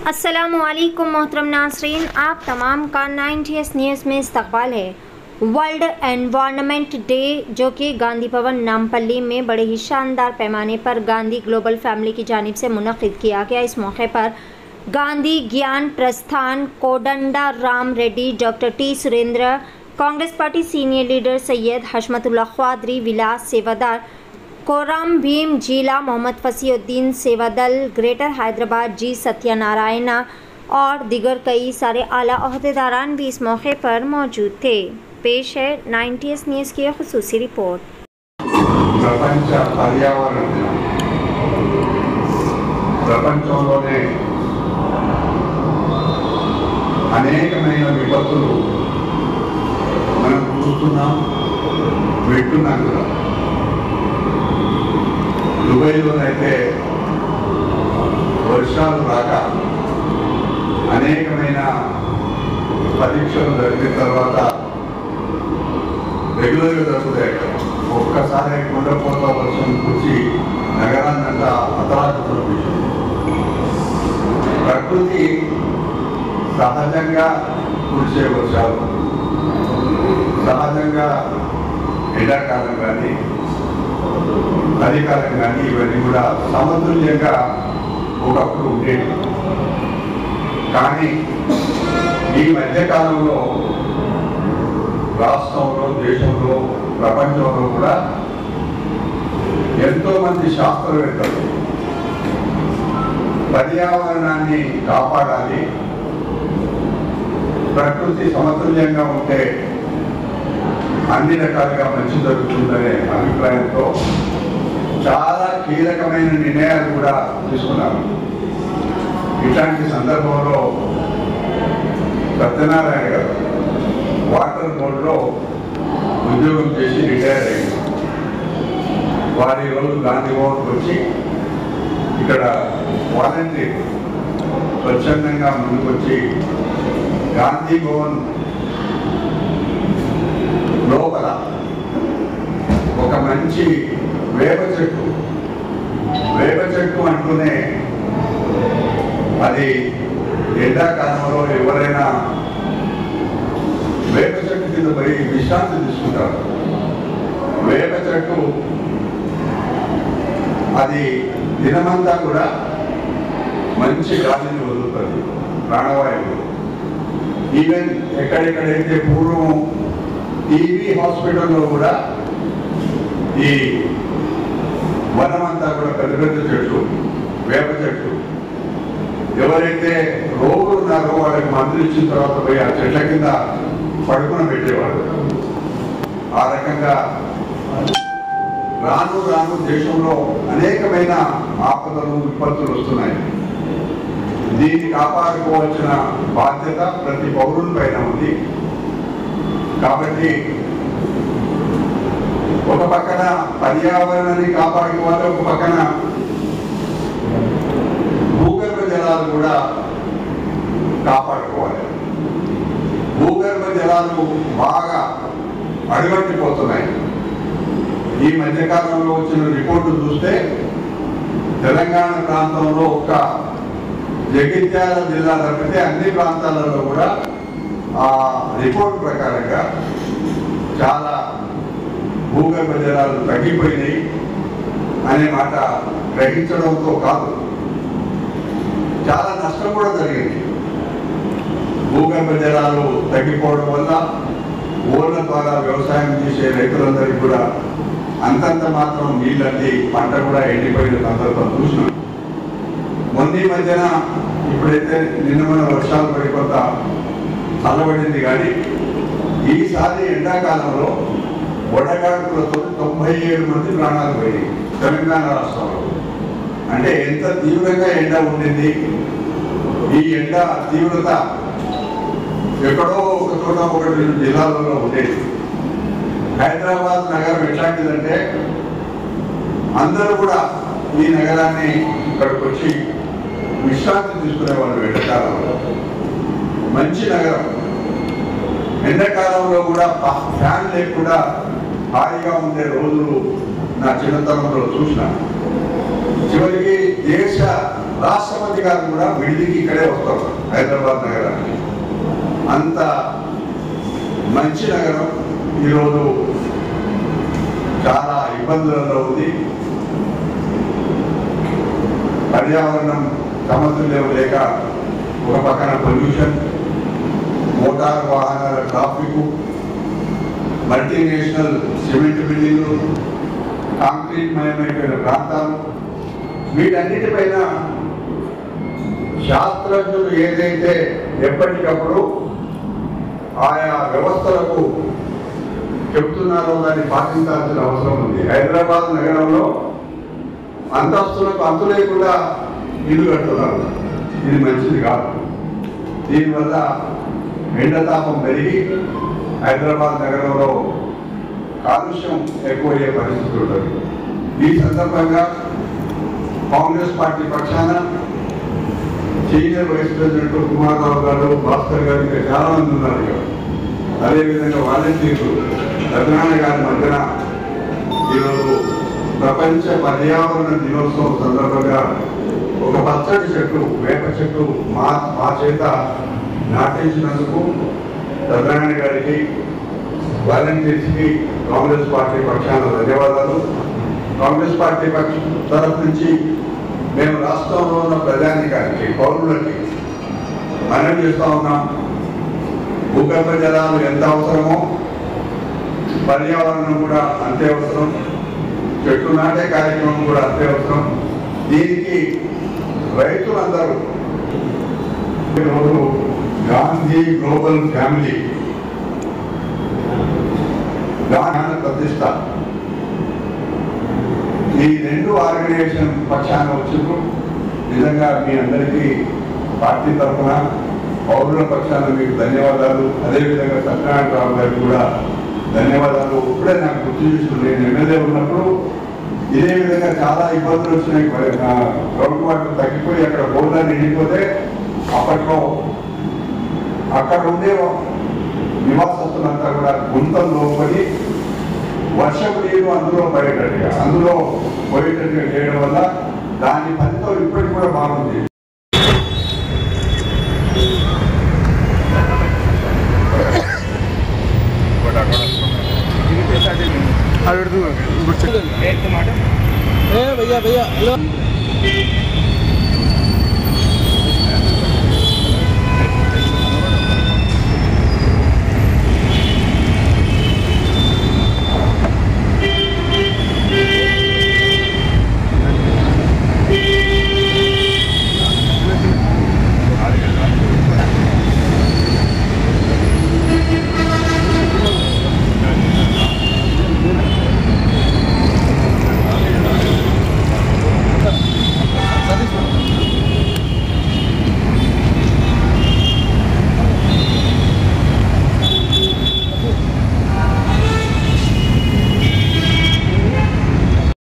अस्सलामुअलैकुम मोहतरम नाज़रीन, आप तमाम का 90s न्यूज़ में इस्तकबाल है। वर्ल्ड एनवायरनमेंट डे जो कि गांधी भवन नामपल्ली में बड़े ही शानदार पैमाने पर गांधी ग्लोबल फैमिली की जानिब से मुनक़्क़िद किया गया। इस मौके पर Gandhi Gyan Prasthan Kodanda Ram Reddy, doctor T Surendra, Congress party senior leader Syed Hashmatullah Khadri, Vilas Sevadar, Koram Bheem जिला, मोहम्मद फसीउद्दीन सेवादल, ग्रेटर हैदराबाद जी सत्यनारायणा और दिगर कई सारे आला ओहदेदारान भी इस मौके पर मौजूद थे। पेश है 90s न्यूज़ की खुसूसी रिपोर्ट। ప్రపంచ పర్యావరణ దినం ప్రపంచంలోనే అనేకమైన విపత్తులు మనం చూస్తున్నాం, వింటున్నాం కూడా. దుబాయ్లోనైతే వర్షాలు రాక అనేకమైన పరీక్షలు జరిగిన తర్వాత రెగ్యులర్గా జరుగుతాయి. ఒక్కసారి కుండపోత వర్షం కూర్చి నగరాన్నంతా అతలాకుతలం చేసింది. ప్రకృతి సహజంగా కురిసే వర్షాలు, సహజంగా ఎండాకాలం కానీ చలికాలం కానీ ఇవన్నీ కూడా సమతుల్యంగా ఒకప్పుడు ఉండేవి. కానీ ఈ మధ్యకాలంలో రాష్ట్రంలో, దేశంలో, ప్రపంచంలో కూడా ఎంతోమంది శాస్త్రవేత్తలు పర్యావరణాన్ని కాపాడాలి, ప్రకృతి సమతుల్యంగా ఉంటే అన్ని రకాలుగా మంచి జరుగుతుందనే అభిప్రాయంతో చాలా కీలకమైన నిర్ణయాలు కూడా తీసుకున్నారు. ఇట్లాంటి సందర్భంలో సత్యనారాయణ గారు వాటర్ బోర్డులో ఉద్యోగం చేసి రిటైర్ అయ్యారు. వారి రోజు గాంధీ భవన్కి వచ్చి ఇక్కడ వాలంటీర్ స్వచ్ఛందంగా ముందుకొచ్చి గాంధీ భవన్ లోపల ఒక మంచి వేప చెట్టు అంటూనే అది ఎండాకాలంలో ఎవరైనా వేప చెట్టు కింద పోయి విశ్రాంతి తీసుకుంటారు. వేప చెట్టు అది దినమంతా కూడా మంచి గాలిని వదులుతుంది, ప్రాణవాయువు. ఈవెన్ ఎక్కడెక్కడైతే పూర్వం టీవీ హాస్పిటల్లో కూడా ఈ వనమంతా కూడా పెద్ద పెద్ద చెట్లు, వేప చెట్లు. ఎవరైతే రోగులు ఉన్నారో వాళ్ళకి మందులు ఇచ్చిన తర్వాత పోయి ఆ చెట్ల కింద పడుకున పెట్టేవాడు. ఆ రకంగా రాను రాను దేశంలో అనేకమైన ఆపదలు, విపత్తులు వస్తున్నాయి. దీన్ని కాపాడుకోవాల్సిన బాధ్యత ప్రతి పౌరుని పైన ఉంది. కాబట్టి ఒక పక్కన పర్యావరణాన్ని కాపాడుకోవాలి, ఒక పక్కన భూగర్భ జలాలు కూడా కాపాడుకోవాలి. భూగర్భ జలాలు బాగా అడుగట్టిపోతున్నాయి. ఈ మధ్యకాలంలో వచ్చిన రిపోర్టు చూస్తే తెలంగాణ ప్రాంతంలో ఒక్క జగిత్యాల జిల్లా తప్పితే అన్ని ప్రాంతాలలో కూడా ఆ రిపోర్ట్ ప్రకారంగా చాలా భూగర్భ జలాలు తగ్గిపోయినాయి అనే మాట గ్రహించడంతో కాదు, చాలా నష్టం కూడా జరిగింది. భూగర్భ జలాలు తగ్గిపోవడం వల్ల ఊళ్ళ ద్వారా వ్యవసాయం చేసే రైతులందరికీ కూడా అంతంత మాత్రం నీళ్ళండి, పంట కూడా ఎండిపోయిన సందర్భం చూసినాం. మొన్న మధ్యన ఇప్పుడైతే నిన్న మన వర్షాలు పడి కొంత చల్లబడింది. కానీ ఈసారి ఎండాకాలంలో వడగాడుపులతో 97 మంది ప్రాణాలు పోయి తెలంగాణ రాష్ట్రంలో. అంటే ఎంత తీవ్రంగా ఎండ ఉండింది. ఈ ఎండ తీవ్రత ఎక్కడో ఒక చోట 1-2 జిల్లాలలో ఉండేది. హైదరాబాద్ నగరం ఎట్లాంటిదంటే అందరూ కూడా ఈ నగరాన్ని ఇక్కడికి వచ్చి విశ్రాంతి తీసుకునేవాళ్ళు. ఎండాకాలంలో మంచి నగరం. ఎండాకాలంలో కూడా ఫ్యాన్ లేకుండా హాయిగా ఉండే రోజులు నా చిన్నతనంలో చూసిన. చివరికి దేశ రాష్ట్రపతి గారు కూడా విడిదికి ఇక్కడే వస్తారు హైదరాబాద్ నగరానికి. అంత మంచి నగరం ఈరోజు చాలా ఇబ్బందులలో ఉంది. పర్యావరణం సమతుల్యం లేక ఒక పక్కన పొల్యూషన్, మోటార్ వాహనాల ట్రాఫిక్, మల్టీనేషనల్ సిమెంట్ బిల్డింగ్లు, కాంక్రీట్ మయమైపోయిన ప్రాంతాలు, వీటన్నిటిపైన శాస్త్రజ్ఞులు ఏదైతే ఎప్పటికప్పుడు ఆయా వ్యవస్థలకు చెప్తున్నారో దాన్ని పాటించాల్సిన అవసరం ఉంది. హైదరాబాద్ నగరంలో అంతస్తులకు అంతు లేకుండా ఇల్లు కడుతున్నారు. ఇది మంచిది కాదు. దీనివల్ల ఎండతాపం పెరిగి హైదరాబాద్ నగరంలో కాలుష్యం ఎక్కువయ్యే పరిస్థితి ఉంటుంది. ఈ సందర్భంగా కాంగ్రెస్ పార్టీ పక్షాన సీనియర్ వైస్ ప్రెసిడెంట్ కుమారరావు గారు, భాస్కర్ గారు, ఇంకా చాలా మంది ఉన్నారు ఇక్కడ. అదేవిధంగా వాలంటీర్లు రఘునాథ గారి మధ్యన ఈరోజు ప్రపంచ పర్యావరణ దినోత్సవం సందర్భంగా ఒక పచ్చడి చెట్టు, వేప చెట్టు మా చేత నాటించినందుకు రఘునాథ గారికి, వాలంటీర్స్కి కాంగ్రెస్ పార్టీ పక్షాన ధన్యవాదాలు. కాంగ్రెస్ పార్టీ తరఫు నుంచి మేము రాష్ట్రంలో ఉన్న ప్రజానికానికి, పౌరులకి మనవి చేస్తూ ఉన్నాం. భూగర్భ జలాలు ఎంత అవసరమో పర్యావరణం కూడా అంతే అవసరం, చెట్లు నాటే కార్యక్రమం కూడా అంతే అవసరం. దీనికి రైతులందరూ ఈరోజు గాంధీ గ్లోబల్ ఫ్యామిలీ గాంధీ ప్రతిష్ట ఈ రెండు ఆర్గనైజేషన్ పక్షాన వచ్చిండ్రు. నిజంగా మీ అందరికీ పార్టీ తరఫున, పౌరుల పక్షాన మీకు ధన్యవాదాలు. అదేవిధంగా సత్యనారాయణరావు గారికి కూడా ధన్యవాదాలు. ఇప్పుడే నాకు గుర్తు చేసుకుని నేను ఎమ్మెల్యే ఉన్నప్పుడు ఇదే విధంగా చాలా ఇబ్బందులు వచ్చినాయి. గ్రౌండ్ వాటర్ తగ్గిపోయి అక్కడ బోర్లా నిండిపోతే అప్పట్లో అక్కడ ఉండే నివాసస్తులంతా కూడా గుంతల్లో పడి వర్షపు నీరు అందులో పోయేటట్టుగా చేయడం వల్ల దాని ఫలితం ఇప్పటికి కూడా బాగుంది.